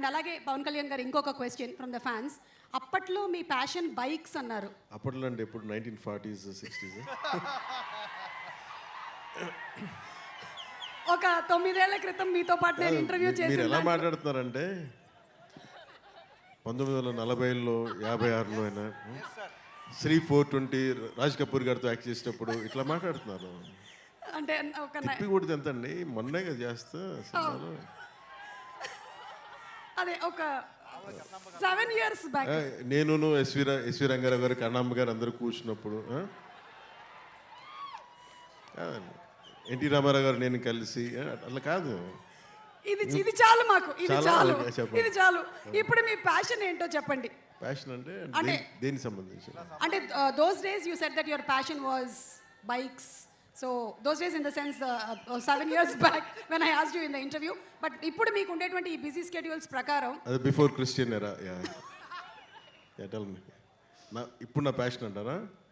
And అలాగే పవన్ కళ్యాణ్ గారు ఇంకొక క్వశ్చన్ ఫ్రమ్ ద ఫ్యాన్స్. అప్పట్లో మీ ప్యాషన్ బైక్స్ అన్నారు. అప్పట్లో అంటే ఎప్పుడు 1940s 60s ఒక 9 ఏళ్ల క్రితం మీతో పాటు నేను ఇంటర్వ్యూ మీరు ఎలా చేసి మాట్లాడుతున్నారంటే 1940లో 56లో అయినా శ్రీ 420 రాజ్ కపూర్ గారితో యాక్ట్ చేసేటప్పుడు ఇట్లా మాట్లాడుతున్నారు. అంటే ఒక తిప్పి కొడితే ఎంత అండి, మొన్నే కదా చేస్తా సినిమాలో. అదే ఒక 7 years బ్యాక్. నేను ఎస్వి రంగారావు గారు, కన్నమ్మ గారు అందరూ కూర్చున్నప్పుడు కాదండి, ఎన్టీ రామారావు గారు నేను కలిసి అట్లా కాదు. ఇది చాలు మాకు, ఇది చాలా చాలు, ఓకే, చెప్పండి. ఇది చాలు. ఇప్పుడు మీ ప్యాషన్ ఏంటో చెప్పండి. ప్యాషన్ అంటే అంటే దేనికి సంబంధించి? అంటే those days you said that your passion was bikes. So those days in the sense 7 years back when I asked you in the interview. But ఇప్పుడు మీకు ఉండేటువంటి ఈ బిజీ స్కెడ్యూల్స్ ప్రకారం అది బిఫోర్ క్రిస్టియన్ ఎరా. Tell me. ఇప్పుడు నా passion అంటారా?